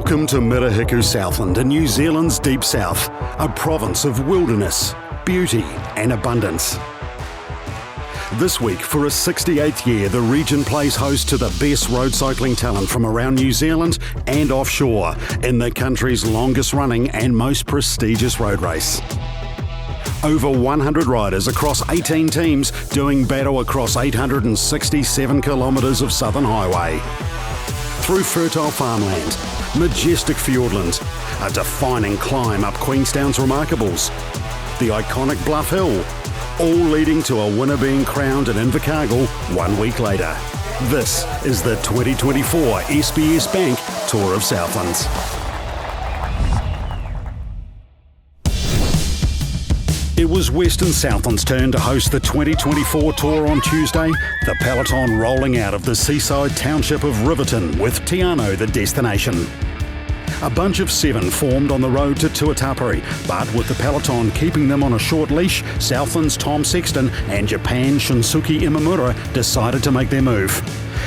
Welcome to Mirahiku Southland in New Zealand's deep south, a province of wilderness, beauty and abundance. This week, for a 68th year, the region plays host to the best road cycling talent from around New Zealand and offshore in the country's longest running and most prestigious road race. Over 100 riders across 18 teams doing battle across 867 kilometres of Southern Highway. Through fertile farmland, majestic fjordland, a defining climb up Queenstown's Remarkables, the iconic Bluff Hill, all leading to a winner being crowned in Invercargill 1 week later. This is the 2024 SBS Bank Tour of Southlands. It was Western Southland's turn to host the 2024 Tour on Tuesday, the peloton rolling out of the seaside township of Riverton with Te Anau the destination. A bunch of 7 formed on the road to Tuatapere, but with the peloton keeping them on a short leash, Southland's Tom Sexton and Japan's Shunsuke Imamura decided to make their move.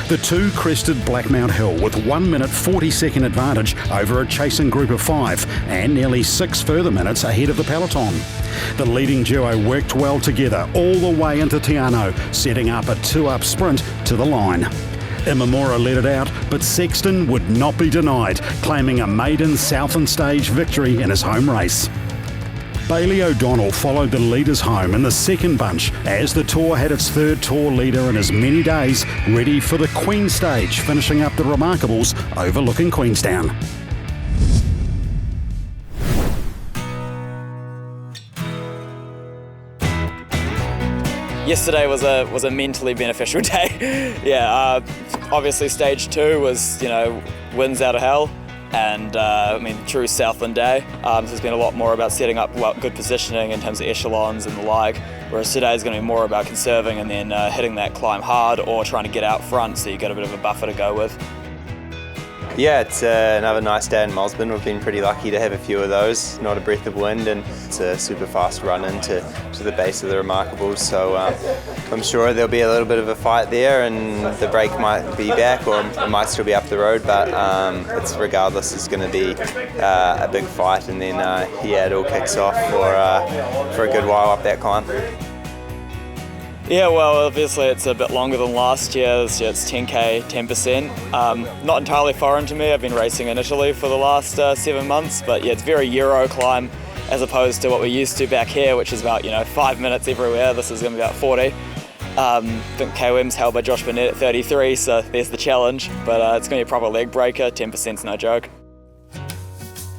The two crested Blackmount Hill with 1 minute 40 second advantage over a chasing group of 5 and nearly 6 further minutes ahead of the peloton. The leading duo worked well together all the way into Te Anau, setting up a 2-up sprint to the line. Imamura led it out, but Sexton would not be denied, claiming a maiden Southland Stage victory in his home race. Bailey O'Donnell followed the leaders home in the second bunch as the Tour had its third Tour leader in as many days, ready for the Queen Stage, finishing up the Remarkables overlooking Queenstown. Yesterday was a mentally beneficial day. Obviously stage 2 was, winds out of hell, and true Southland day. There's been a lot more about setting up good positioning in terms of echelons and the like, whereas today is going to be more about conserving and then hitting that climb hard or trying to get out front so you get a bit of a buffer to go with. Yeah, it's another nice day in Mossburn. We've been pretty lucky to have a few of those, not a breath of wind, and it's a super fast run into the base of the Remarkables, so I'm sure there'll be a little bit of a fight there and the break might be back or it might still be up the road, but regardless it's going to be a big fight, and then it all kicks off for a good while up that climb. Yeah, well, obviously it's a bit longer than last year. This year it's 10k, 10%. Not entirely foreign to me. I've been racing in Italy for the last 7 months, but yeah, it's very Euro climb as opposed to what we're used to back here, which is about 5 minutes everywhere. This is going to be about 40. I think KOM's held by Josh Burnett at 33, so there's the challenge. But it's going to be a proper leg breaker. 10%'s no joke.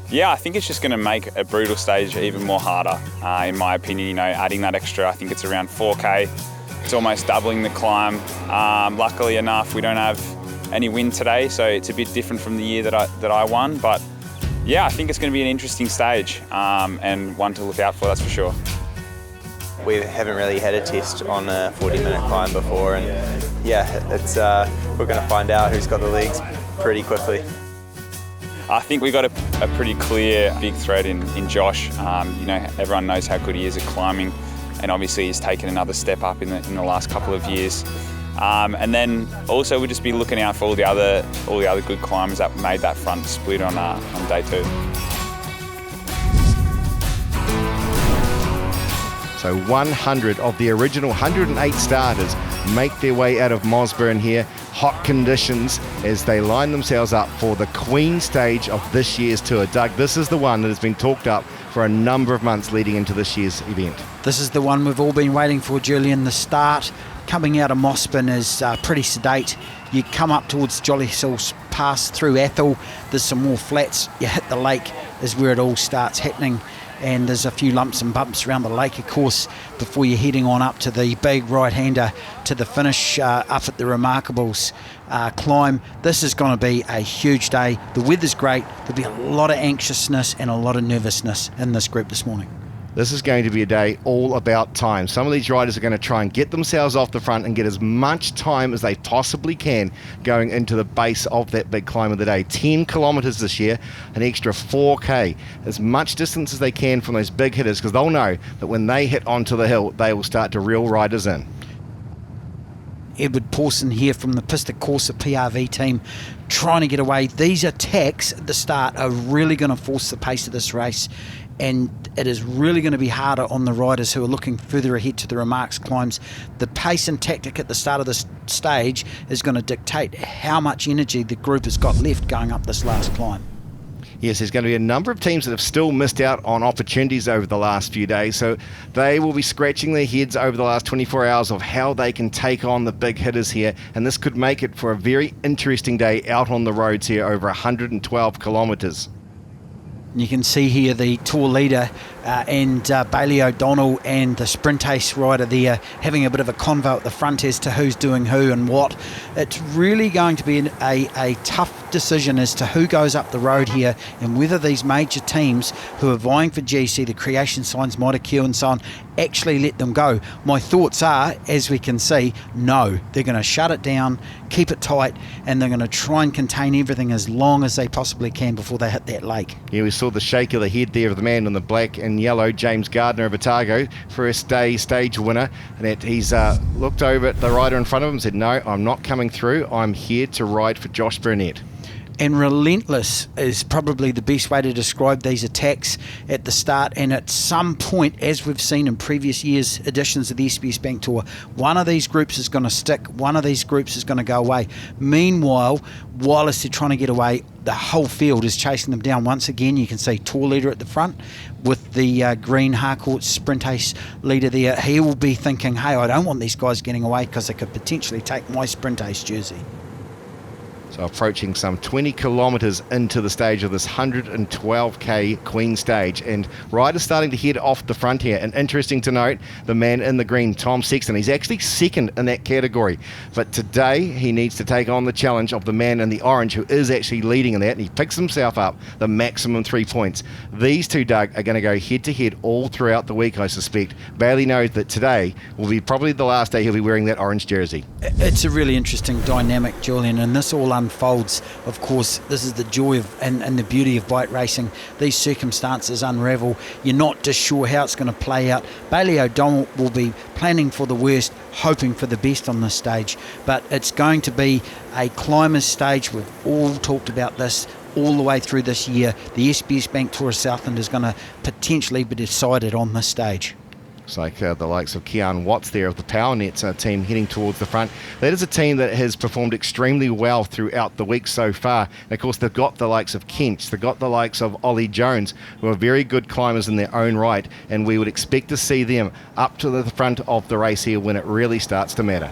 Yeah, I think it's just going to make a brutal stage even more harder. In my opinion, adding that extra, I think it's around 4k. It's almost doubling the climb. Luckily enough, we don't have any wind today, so it's a bit different from the year that I won. But yeah, I think it's going to be an interesting stage and one to look out for, that's for sure. We haven't really had a test on a 40-minute climb before, and we're going to find out who's got the legs pretty quickly. I think we got a pretty clear big threat in Josh. Everyone knows how good he is at climbing, and obviously he's taken another step up in the last couple of years. And then also we'll just be looking out for all the other good climbers that made that front split on day 2. So 100 of the original 108 starters make their way out of Mossburn here. Hot conditions as they line themselves up for the Queen Stage of this year's tour. Doug, this is the one that has been talked up for a number of months leading into this year's event. This is the one we've all been waiting for, Julian. The start coming out of Mossburn is pretty sedate. You come up towards Jolly Hills, pass through Athol, there's some more flats, you hit the lake is where it all starts happening, and there's a few lumps and bumps around the lake, of course, before you're heading on up to the big right-hander to the finish up at the Remarkables climb. This is going to be a huge day. The weather's great. There'll be a lot of anxiousness and a lot of nervousness in this group this morning. This is going to be a day all about time. Some of these riders are going to try and get themselves off the front and get as much time as they possibly can going into the base of that big climb of the day. 10 kilometres this year, an extra 4k. As much distance as they can from those big hitters, because they'll know that when they hit onto the hill, they will start to reel riders in. Edward Pawson here from the Pista Corsa PRV team trying to get away. These attacks at the start are really going to force the pace of this race, and it is really going to be harder on the riders who are looking further ahead to the remarks climbs. The pace and tactic at the start of this stage is going to dictate how much energy the group has got left going up this last climb. Yes, there's going to be a number of teams that have still missed out on opportunities over the last few days, so they will be scratching their heads over the last 24 hours of how they can take on the big hitters here, and this could make it for a very interesting day out on the roads here, over 112 kilometres. You can see here the tour leader and Bailey O'Donnell and the sprint ace rider there having a bit of a convo at the front as to who's doing who and what. It's really going to be a tough decision as to who goes up the road here, and whether these major teams who are vying for GC, the Creation Signs, Mitre Q and so on, actually let them go. My thoughts are, as we can see, no. They're going to shut it down, keep it tight, and they're going to try and contain everything as long as they possibly can before they hit that lake. Yeah, we saw the shake of the head there of the man in the black and yellow, James Gardner of Otago, first day stage winner, and that he's looked over at the rider in front of him and said, no, I'm not coming through, I'm here to ride for Josh Burnett. And relentless is probably the best way to describe these attacks at the start, and at some point, as we've seen in previous years' editions of the SBS Bank Tour, one of these groups is going to stick, one of these groups is going to go away. Meanwhile, whilst they're trying to get away, the whole field is chasing them down. Once again, you can see tour leader at the front with the green Harcourt sprint ace leader there. He will be thinking, hey, I don't want these guys getting away because they could potentially take my sprint ace jersey. So approaching some 20 kilometres into the stage of this 112k Queen stage, and riders starting to head off the front here. And interesting to note, the man in the green, Tom Sexton, he's actually second in that category, but today he needs to take on the challenge of the man in the orange, who is actually leading in that, and he picks himself up the maximum 3 points. These two, Doug, are going to go head to head all throughout the week, I suspect. Bailey knows that today will be probably the last day he'll be wearing that orange jersey. It's a really interesting dynamic, Julian, and this all unfolds. Of course, this is the joy of and the beauty of bike racing. These circumstances unravel. You're not just sure how it's going to play out. Bailey O'Donnell will be planning for the worst, hoping for the best on this stage, but it's going to be a climber's stage. We've all talked about this all the way through this year. The SBS Bank Tour of Southland is going to potentially be decided on this stage. It's like the likes of Kean Watts there of the Power Nets team heading towards the front. That is a team that has performed extremely well throughout the week so far. And of course, they've got the likes of Kent, they've got the likes of Ollie Jones, who are very good climbers in their own right, and we would expect to see them up to the front of the race here when it really starts to matter.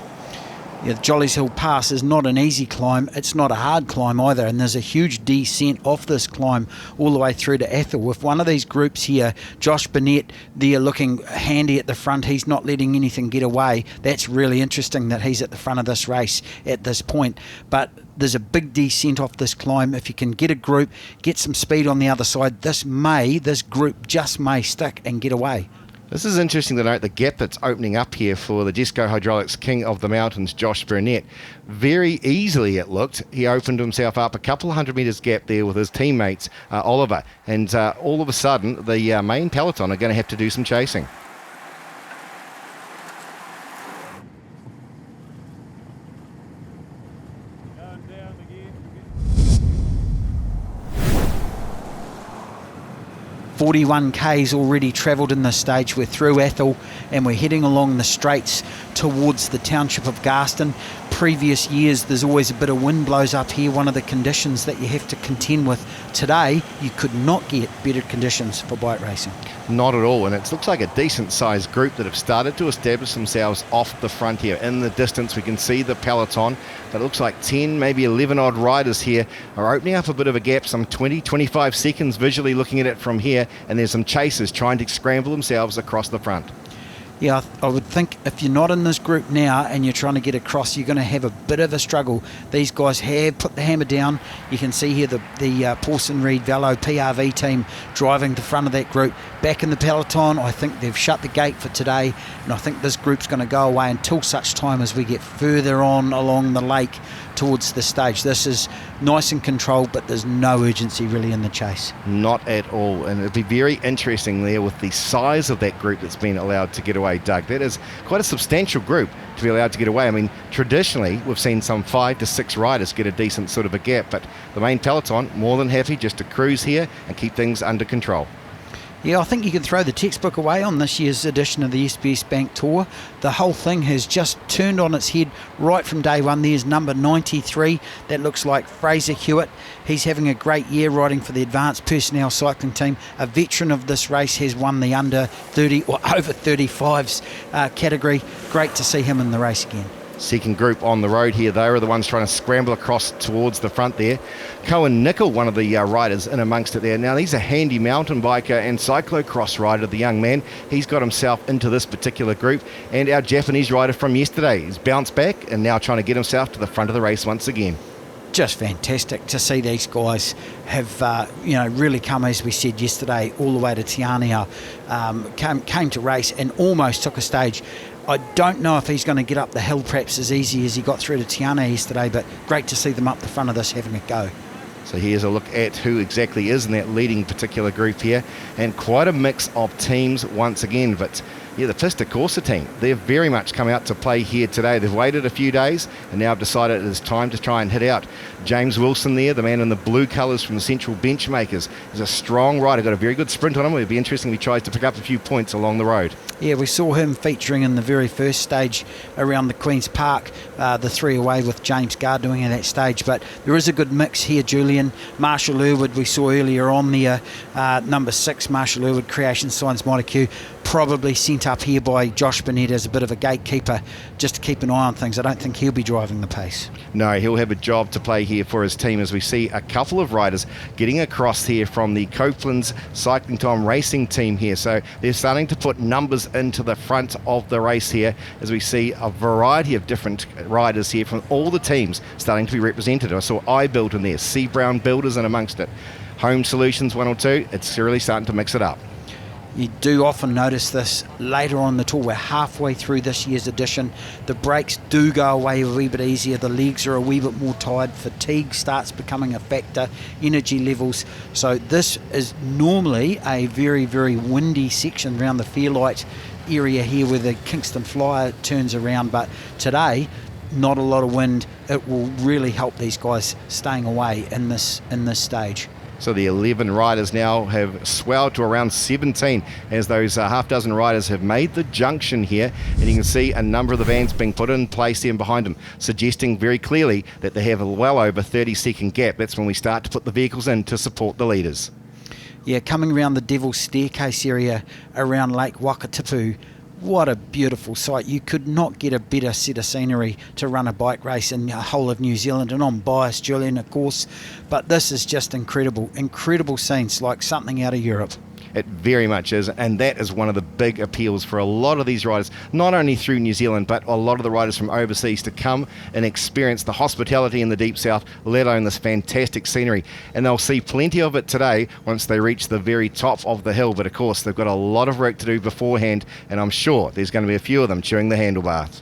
Yeah, the Jollies Hill Pass is not an easy climb. It's not a hard climb either, and there's a huge descent off this climb all the way through to Athol. With one of these groups here, Josh Burnett, they're looking handy at the front. He's not letting anything get away. That's really interesting that he's at the front of this race at this point. But there's a big descent off this climb. If you can get a group, get some speed on the other side, this group just may stick and get away. This is interesting to note, the gap that's opening up here for the Jesco Hydraulics King of the Mountains, Josh Burnett. Very easily it looked. He opened himself up a couple of 100 metres gap there with his teammates, Oliver. And all of a sudden, the main peloton are going to have to do some chasing. .41k's already travelled in this stage. We're through Athol and we're heading along the straights towards the township of Garston. Previous years, there's always a bit of wind blows up here, one of the conditions that you have to contend with. Today, you could not get better conditions for bike racing. Not at all, and it looks like a decent sized group that have started to establish themselves off the front here. In the distance, we can see the peloton, but it looks like 10, maybe 11 odd riders here are opening up a bit of a gap, some 20-25 seconds visually looking at it from here, and there's some chasers trying to scramble themselves across the front. Yeah, I would think if you're not in this group now and you're trying to get across, you're going to have a bit of a struggle. These guys have put the hammer down. You can see here the Pawson Reed Velo PRV team driving the front of that group. Back in the peloton, I think they've shut the gate for today, and I think this group's going to go away until such time as we get further on along the lake towards the stage. This is nice and controlled, but there's no urgency really in the chase. Not at all, and it'd be very interesting there with the size of that group that's been allowed to get away away, Doug. That is quite a substantial group to be allowed to get away. I mean, traditionally, we've seen some 5 to 6 riders get a decent sort of a gap, but the main peloton, more than happy just to cruise here and keep things under control. Yeah, I think you can throw the textbook away on this year's edition of the SBS Bank Tour. The whole thing has just turned on its head right from day one. There's number 93. That looks like Fraser Hewitt. He's having a great year riding for the Advanced Personnel Cycling Team. A veteran of this race, has won the under 30 or over 35s category. Great to see him in the race again. Second group on the road here. They are the ones trying to scramble across towards the front there. Cohen Nickel, one of the riders in amongst it there. Now, he's a handy mountain biker and cyclocross rider, the young man. He's got himself into this particular group. And our Japanese rider from yesterday, he's bounced back and now trying to get himself to the front of the race once again. Just fantastic to see these guys have, really come, as we said yesterday, all the way to Te Anau, came to race and almost took a stage. I don't know if he's going to get up the hill perhaps as easy as he got through to Te Anau yesterday, but great to see them up the front of this having a go. So here's a look at who exactly is in that leading particular group here, and quite a mix of teams once again. But yeah, the Pista Corsa team, they've very much come out to play here today. They've waited a few days and now have decided it is time to try and hit out. James Wilson there, the man in the blue colours from the Central Benchmakers, is a strong rider, got a very good sprint on him. It'd be interesting if he tries to pick up a few points along the road. Yeah, we saw him featuring in the very first stage around the Queen's Park, the 3 away with James Gard doing at that stage. But there is a good mix here, Julian. Marshall Irwood, we saw earlier on there, number 6, Marshall Irwood, Creation Signs Montague, probably sent up here by Josh Burnett as a bit of a gatekeeper just to keep an eye on things. I don't think he'll be driving the pace. No, he'll have a job to play here for his team, as we see a couple of riders getting across here from the Copeland's Cycling Time Racing team here. So they're starting to put numbers into the front of the race here, as we see a variety of different riders here from all the teams starting to be represented. I saw iBuild in there, C Brown Builders in amongst it, Home Solutions 1 or 2. It's really starting to mix it up. You do often notice this later on the tour. We're halfway through this year's edition. The brakes do go away a wee bit easier. The legs are a wee bit more tired. Fatigue starts becoming a factor. Energy levels. So this is normally a very, very windy section around the Fairlight area here where the Kingston Flyer turns around. But today, not a lot of wind. It will really help these guys staying away in this stage. So the 11 riders now have swelled to around 17 as those half dozen riders have made the junction here. And you can see a number of the vans being put in place there behind them, suggesting very clearly that they have a well over 30-second gap. That's when we start to put the vehicles in to support the leaders. Yeah, coming around the Devil's Staircase area around Lake Wakatipu, what a beautiful sight. You could not get a better set of scenery to run a bike race in the whole of New Zealand. And I'm biased, Julian, of course, but this is just incredible. Incredible scenes, like something out of Europe. It very much is, and that is one of the big appeals for a lot of these riders, not only through New Zealand, but a lot of the riders from overseas to come and experience the hospitality in the Deep South, let alone this fantastic scenery. And they'll see plenty of it today once they reach the very top of the hill. But of course, they've got a lot of work to do beforehand, and I'm sure there's going to be a few of them chewing the handlebars.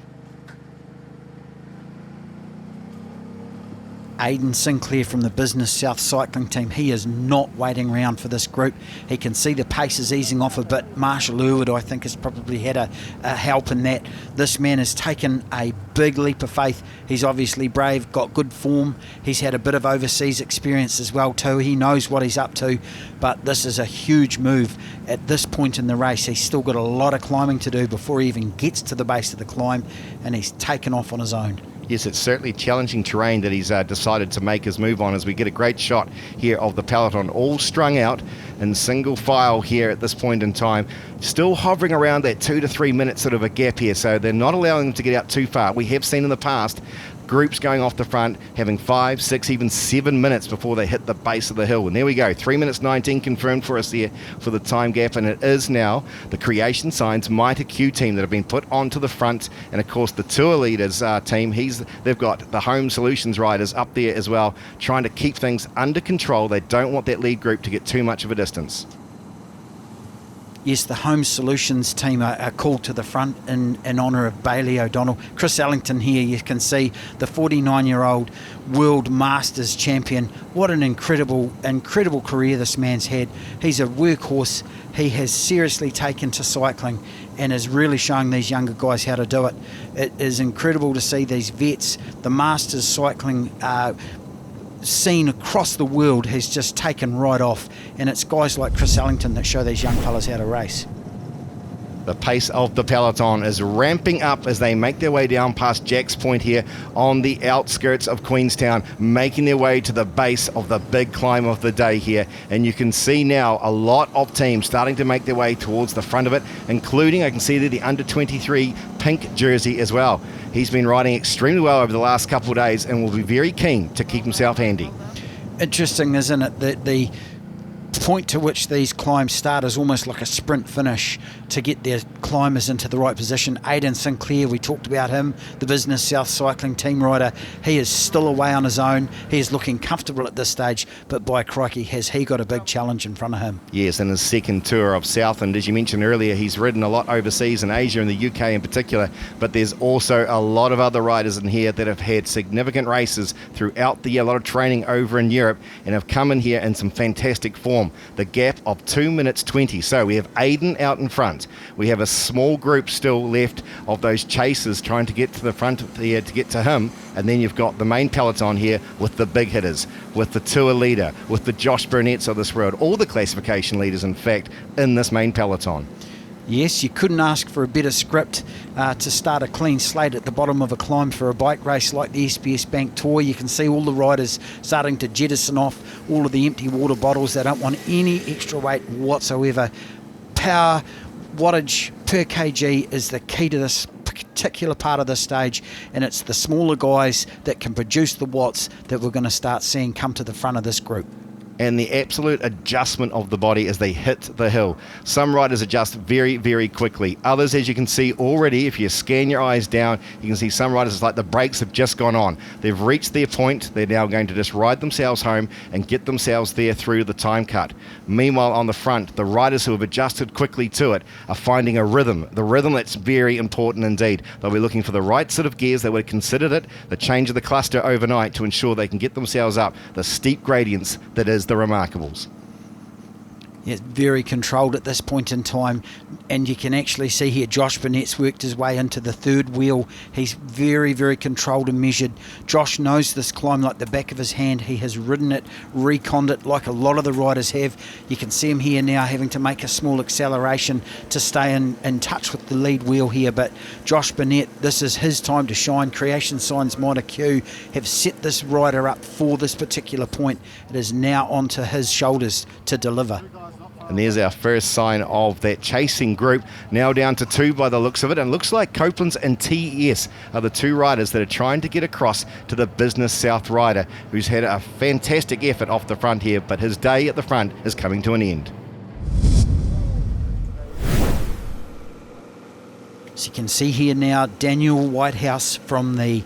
Aidan Sinclair from the Business South Cycling Team, he is not waiting around for this group. He can see the pace is easing off a bit. Marshall Irwood, I think, has probably had a help in that. This man has taken a big leap of faith. He's obviously brave, got good form. He's had a bit of overseas experience as well too. He knows what he's up to, but this is a huge move at this point in the race. He's still got a lot of climbing to do before he even gets to the base of the climb, and he's taken off on his own. Yes, it's certainly challenging terrain that he's decided to make his move on, as we get a great shot here of the peloton all strung out in single file here at this point in time, still hovering around that 2 to 3 minute sort of a gap here, so they're not allowing them to get out too far. We have seen in the past groups going off the front having 5, 6, even 7 minutes before they hit the base of the hill. And there we go, 3 minutes 19 confirmed for us here for the time gap, and it is now the Creation Signs Mitre Q team that have been put onto the front, and of course the Tour Leaders team, they've got the Home Solutions riders up there as well, trying to keep things under control. They don't want that lead group to get too much of a distance. Yes, the Home Solutions team are called to the front in honour of Bailey O'Donnell. Chris Ellington here, you can see the 49-year-old World Masters champion. What an incredible career this man's had. He's a workhorse. He has seriously taken to cycling and is really showing these younger guys how to do it. It is incredible to see these vets. The Masters cycling scene across the world has just taken right off, and it's guys like Chris Ellington that show these young fellas how to race. The pace of the peloton is ramping up as they make their way down past Jack's Point here on the outskirts of Queenstown, making their way to the base of the big climb of the day here. And you can see now a lot of teams starting to make their way towards the front of it, including, I can see there, the under-23 pink jersey as well. He's been riding extremely well over the last couple of days and will be very keen to keep himself handy. Interesting, isn't it, that the point to which these climbs start is almost like a sprint finish to get their climbers into the right position. Aidan Sinclair, we talked about him, the Business South Cycling team rider. He is still away on his own. He is looking comfortable at this stage, but by crikey, has he got a big challenge in front of him. Yes, in his second tour of Southland, as you mentioned earlier, he's ridden a lot overseas in Asia and the UK in particular, but there's also a lot of other riders in here that have had significant races throughout the year, a lot of training over in Europe, and have come in here in some fantastic form. The gap of 2 minutes 20. So we have Aidan out in front. We have a small group still left of those chasers trying to get to the front there to get to him. And then you've got the main peloton here with the big hitters, with the tour leader, with the Josh Burnett's of this world, all the classification leaders, in fact, in this main peloton. Yes, you couldn't ask for a better script to start a clean slate at the bottom of a climb for a bike race like the SBS Bank Tour. You can see all the riders starting to jettison off all of the empty water bottles. They don't want any extra weight whatsoever. Power, wattage per kg is the key to this particular part of this stage, and it's the smaller guys that can produce the watts that we're going to start seeing come to the front of this group. And the absolute adjustment of the body as they hit the hill. Some riders adjust very, very quickly. Others, as you can see already, if you scan your eyes down, you can see some riders, it's like the brakes have just gone on. They've reached their point. They're now going to just ride themselves home and get themselves there through the time cut. Meanwhile, on the front, the riders who have adjusted quickly to it are finding a rhythm. The rhythm that's very important indeed. They'll be looking for the right sort of gears. They would have considered it, the change of the cluster overnight to ensure they can get themselves up the steep gradients that is the Remarkables. It's very controlled at this point in time, and you can actually see here Josh Burnett's worked his way into the third wheel. He's very, very controlled and measured. Josh knows this climb like the back of his hand. He has ridden it, reconned it like a lot of the riders have. You can see him here now having to make a small acceleration to stay in touch with the lead wheel here, but Josh Burnett, this is his time to shine. Creation Signs Minor Q have set this rider up for this particular point. It is now onto his shoulders to deliver. And there's our first sign of that chasing group, now down to two by the looks of it. And it looks like Copeland's and TES are the two riders that are trying to get across to the Business South rider, who's had a fantastic effort off the front here, but his day at the front is coming to an end. So you can see here now Daniel Whitehouse from the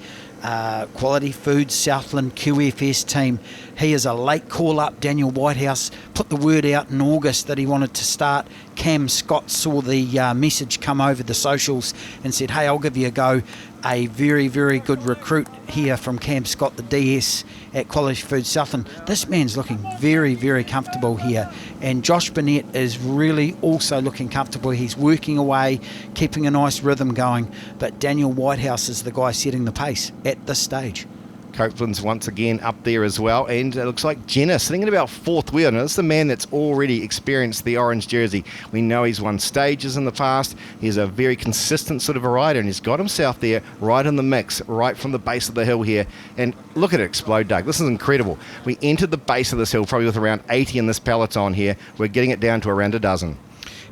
Quality Foods Southland QFS team. He is a late call-up. Daniel Whitehouse put the word out in August that he wanted to start. Cam Scott saw the message come over the socials and said, hey, I'll give you a go. A very, very good recruit here from Cam Scott, the DS at Quality Foods Southland. This man's looking very, very comfortable here. And Josh Burnett is really also looking comfortable. He's working away, keeping a nice rhythm going. But Daniel Whitehouse is the guy setting the pace at this stage. Copeland's once again up there as well, and it looks like Jenner sitting at about fourth wheel. Now, this is the man that's already experienced the orange jersey. We know he's won stages in the past. He's a very consistent sort of a rider, and he's got himself there right in the mix, right from the base of the hill here. And look at it explode, Doug. This is incredible. We entered the base of this hill probably with around 80 in this peloton here. We're getting it down to around a dozen.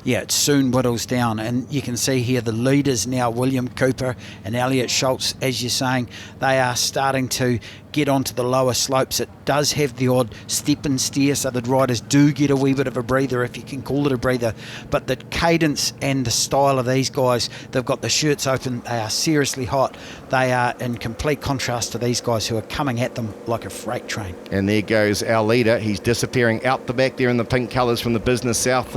Yeah, it soon whittles down, and you can see here the leaders now, William Cooper and Elliot Schultz, as you're saying, they are starting to get onto the lower slopes. It does have the odd step and steer, so the riders do get a wee bit of a breather, if you can call it a breather. But the cadence and the style of these guys, they've got the shirts open, they are seriously hot. They are in complete contrast to these guys who are coming at them like a freight train. And there goes our leader. He's disappearing out the back there in the pink colours from the Business South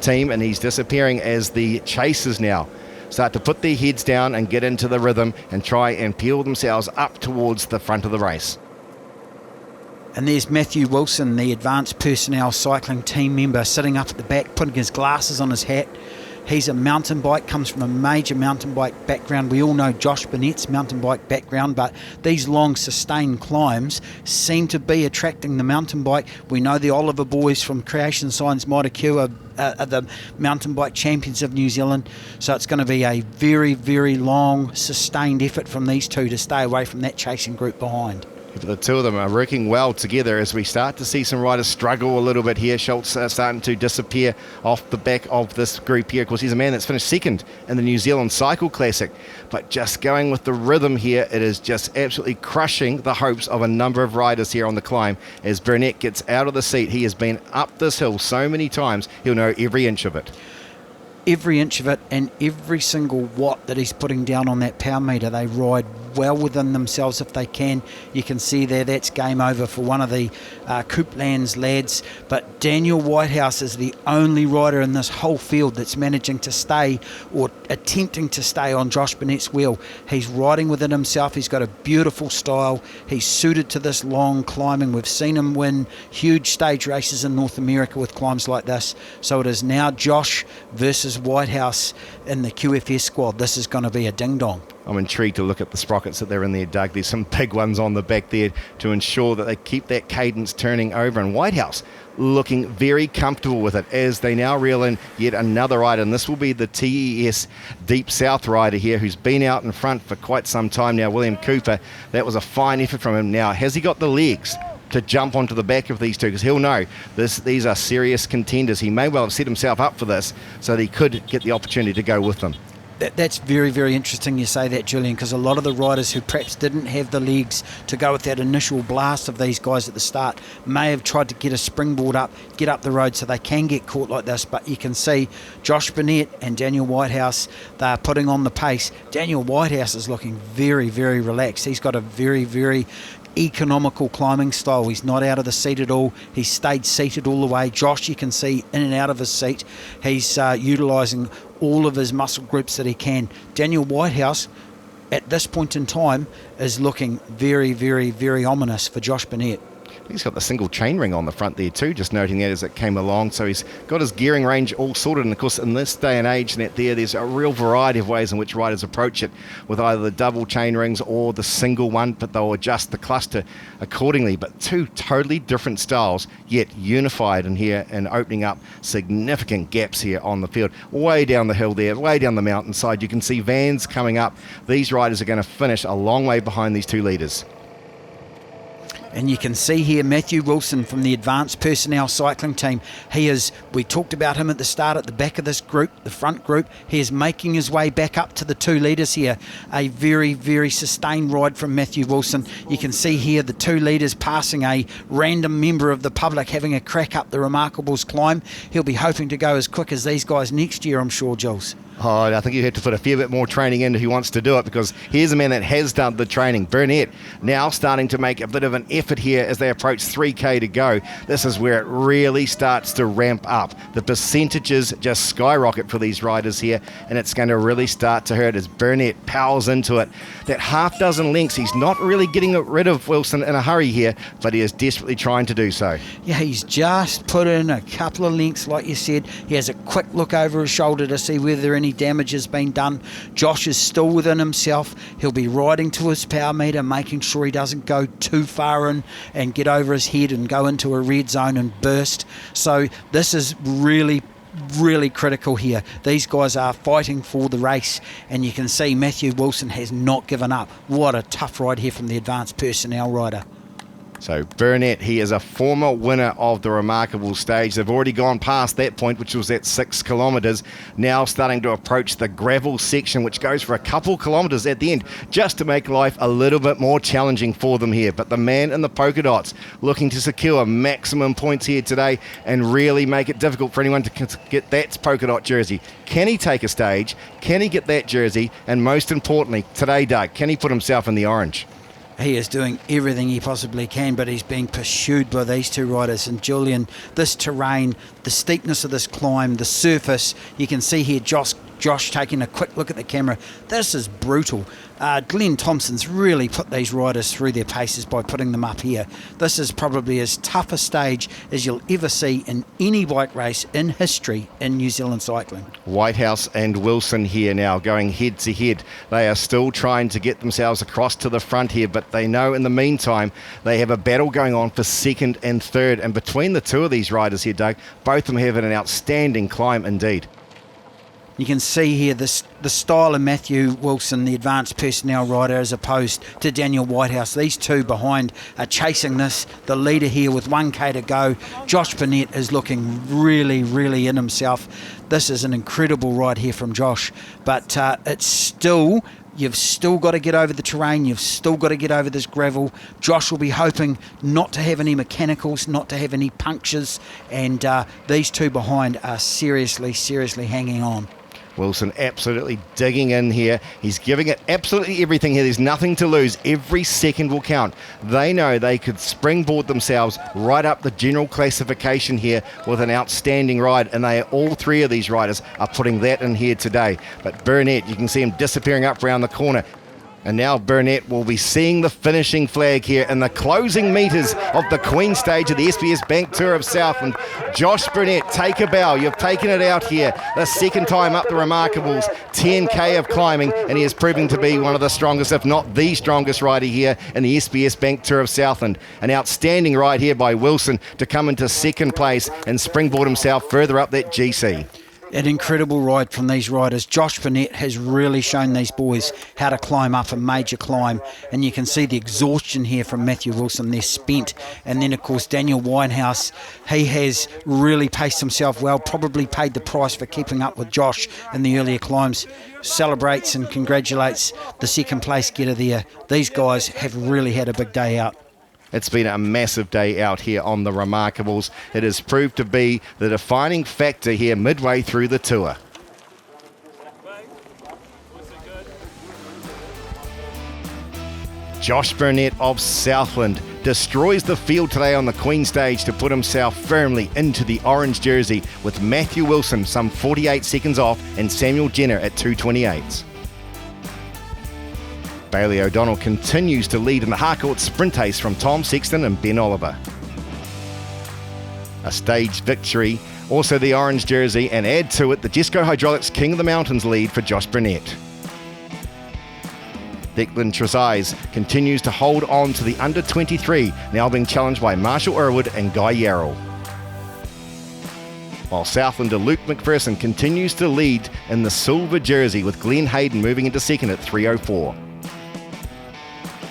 team, and he's disappearing as the chasers now start to put their heads down and get into the rhythm and try and peel themselves up towards the front of the race. And there's Matthew Wilson, the advanced personnel cycling team member, sitting up at the back, putting his glasses on his hat. He's a mountain bike, comes from a major mountain bike background. We all know Josh Burnett's mountain bike background, but these long sustained climbs seem to be attracting the mountain bike. We know the Oliver boys from Creation Signs Mitre Q are the mountain bike champions of New Zealand. So it's going to be a very, very long, sustained effort from these two to stay away from that chasing group behind. The two of them are working well together as we start to see some riders struggle a little bit here. Schultz starting to disappear off the back of this group here. Of course, he's a man that's finished second in the New Zealand Cycle Classic. But just going with the rhythm here, it is just absolutely crushing the hopes of a number of riders here on the climb. As Burnett gets out of the seat, he has been up this hill so many times, he'll know every inch of it. Every inch of it, and every single watt that he's putting down on that power meter, they ride well within themselves if they can. You can see there that's game over for one of the Cooplands lads, but Daniel Whitehouse is the only rider in this whole field that's managing to stay or attempting to stay on Josh Burnett's wheel. He's riding within himself. He's got a beautiful style. He's suited to this long climbing. We've seen him win huge stage races in North America with climbs like this. So it is now Josh versus Whitehouse in the QFS squad. This is going to be a ding-dong. I'm intrigued to look at the sprockets that they're in there, Doug. There's some big ones on the back there to ensure that they keep that cadence turning over. And Whitehouse looking very comfortable with it as they now reel in yet another rider. And this will be the TES Deep South rider here who's been out in front for quite some time now, William Cooper. That was a fine effort from him. Now, has he got the legs to jump onto the back of these two? Because he'll know these are serious contenders. He may well have set himself up for this so that he could get the opportunity to go with them. That's very, very interesting you say that, Julian, because a lot of the riders who perhaps didn't have the legs to go with that initial blast of these guys at the start may have tried to get a springboard up, get up the road so they can get caught like this. But you can see Josh Burnett and Daniel Whitehouse, they're putting on the pace. Daniel Whitehouse is looking very, very relaxed. He's got a very, very economical climbing style. He's not out of the seat at all. He's stayed seated all the way. Josh, you can see in and out of his seat. He's utilising all of his muscle groups that he can. Daniel Whitehouse, at this point in time, is looking very, very, very ominous for Josh Burnett. He's got the single chain ring on the front there too, just noting that as it came along. So he's got his gearing range all sorted. And of course, in this day and age, there's a real variety of ways in which riders approach it with either the double chain rings or the single one, but they'll adjust the cluster accordingly. But two totally different styles, yet unified in here and opening up significant gaps here on the field. Way down the hill there, way down the mountainside, you can see vans coming up. These riders are going to finish a long way behind these two leaders. And you can see here Matthew Wilson from the Advanced Personnel Cycling Team. We talked about him at the start at the back of this group, the front group. He is making his way back up to the two leaders here. A very, very sustained ride from Matthew Wilson. You can see here the two leaders passing a random member of the public having a crack up the Remarkables climb. He'll be hoping to go as quick as these guys next year, I'm sure, Jules. Oh, I think you have to put a fair bit more training in if he wants to do it, because here's a man that has done the training. Burnett now starting to make a bit of an effort here as they approach 3K to go. This is where it really starts to ramp up. The percentages just skyrocket for these riders here, and it's going to really start to hurt as Burnett powers into it. That half dozen lengths, he's not really getting rid of Wilson in a hurry here, but he is desperately trying to do so. Yeah, he's just put in a couple of lengths, like you said. He has a quick look over his shoulder to see whether any damage has been done. Josh is still within himself. He'll be riding to his power meter, making sure he doesn't go too far in and get over his head and go into a red zone and burst. So this is really critical here. These guys are fighting for the race, and you can see Matthew Wilson has not given up. What a tough ride here from the Advanced Personnel rider. So Burnett, he is a former winner of the remarkable stage. They've already gone past that point, which was at 6 kilometres. Now starting to approach the gravel section, which goes for a couple kilometres at the end, just to make life a little bit more challenging for them here. But the man in the polka dots looking to secure maximum points here today and really make it difficult for anyone to get that polka dot jersey. Can he take a stage? Can he get that jersey? And most importantly, today, Doug, can he put himself in the orange? He is doing everything he possibly can, but he's being pursued by these two riders. And Julian, this terrain, the steepness of this climb, the surface, you can see here Josh taking a quick look at the camera. This is brutal. Glenn Thompson's really put these riders through their paces by putting them up here. This is probably as tough a stage as you'll ever see in any bike race in history in New Zealand cycling. Whitehouse and Wilson here now going head to head. They are still trying to get themselves across to the front here, but they know in the meantime they have a battle going on for second and third. And between the two of these riders here, Doug, both of them have an outstanding climb indeed. You can see here the style of Matthew Wilson, the advanced personnel rider, as opposed to Daniel Whitehouse. These two behind are chasing this. The leader here with 1K to go. Josh Burnett is looking really, really in himself. This is an incredible ride here from Josh. But you've still got to get over the terrain. You've still got to get over this gravel. Josh will be hoping not to have any mechanicals, not to have any punctures. And these two behind are seriously, seriously hanging on. Wilson absolutely digging in here. He's giving it absolutely everything here. There's nothing to lose. Every second will count. They know they could springboard themselves right up the general classification here with an outstanding ride, and all three of these riders are putting that in here today. But Burnett, you can see him disappearing up around the corner. And now Burnett will be seeing the finishing flag here in the closing metres of the Queen stage of the SBS Bank Tour of Southland. Josh Burnett, take a bow. You've taken it out here. The second time up the Remarkables, 10K of climbing, and he is proving to be one of the strongest, if not the strongest rider here in the SBS Bank Tour of Southland. An outstanding ride here by Wilson to come into second place and springboard himself further up that GC. An incredible ride from these riders. Josh Burnett has really shown these boys how to climb up a major climb, and you can see the exhaustion here from Matthew Wilson. They're spent. And then of course Daniel Whitehouse, he has really paced himself well, probably paid the price for keeping up with Josh in the earlier climbs. Celebrates and congratulates the second place getter there. These guys have really had a big day out. It's been a massive day out here on the Remarkables. It has proved to be the defining factor here midway through the tour. Josh Burnett of Southland destroys the field today on the Queen stage to put himself firmly into the orange jersey, with Matthew Wilson some 48 seconds off and Samuel Jenner at 2:28. Bailey O'Donnell continues to lead in the Harcourt sprint ace from Tom Sexton and Ben Oliver. A stage victory, also the orange jersey, and add to it the Jesco Hydraulics King of the Mountains lead for Josh Burnett. Declan Trezise continues to hold on to the under 23, now being challenged by Marshall Irwood and Guy Yarrell. While Southlander Luke McPherson continues to lead in the silver jersey, with Glenn Hayden moving into second at 3:04.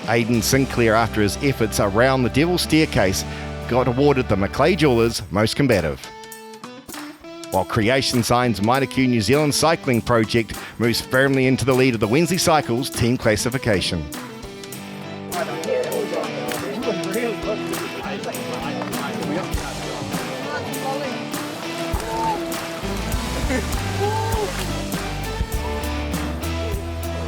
Aidan Sinclair, after his efforts around the Devil's Staircase, got awarded the Macleay Jewelers Most Combative. While Creation Signs Maitaku New Zealand Cycling Project moves firmly into the lead of the Wednesday Cycles team classification.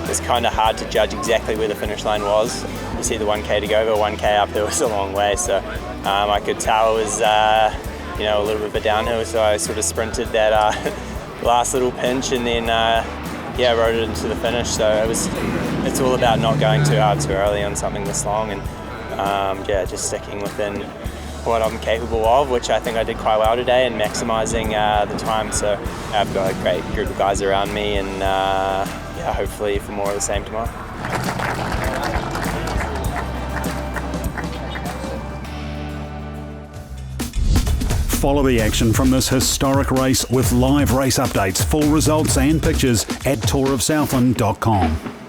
It's kind of hard to judge exactly where the finish line was. You see the 1K to go, but 1K up there was a long way, so I could tell it was a little bit of a downhill, so I sort of sprinted that last little pinch and then rode it into the finish. So it's all about not going too hard too early on something this long, and just sticking within what I'm capable of, which I think I did quite well today, and maximising the time. So I've got a great group of guys around me, and hopefully for more of the same tomorrow. Follow the action from this historic race with live race updates, full results and pictures at tourofsouthland.com.